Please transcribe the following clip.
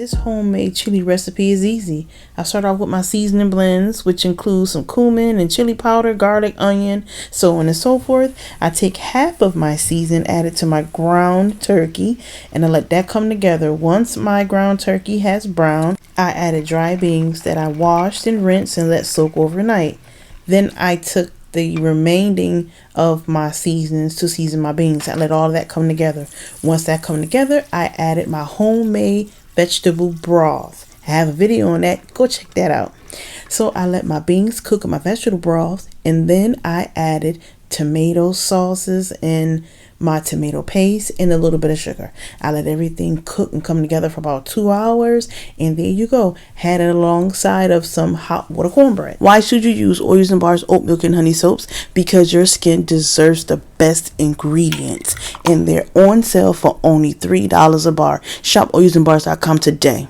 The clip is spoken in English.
This homemade chili recipe is easy. I start off with my seasoning blends, which include some cumin and chili powder, garlic, onion, so on and so forth. I take half of my season, add it to my ground turkey, and I let that come together. Once my ground turkey has browned, I added dry beans that I washed and rinsed and let soak overnight. Then I took the remaining of my seasonings to season my beans. I let all of that come together. Once that come together, I added my homemade vegetable broth. I have a video on that. Go check that out. So I let my beans cook in my vegetable broth, and then I added tomato sauces and my tomato paste and a little bit of sugar. I let everything cook and come together for about 2 hours, and there you go. Had it alongside of some hot water cornbread. Why should you use Oils and Bars oat milk and honey soaps? Because your skin deserves the best ingredients, and they're on sale for only $3 a bar. Shop oilsandbars.com today.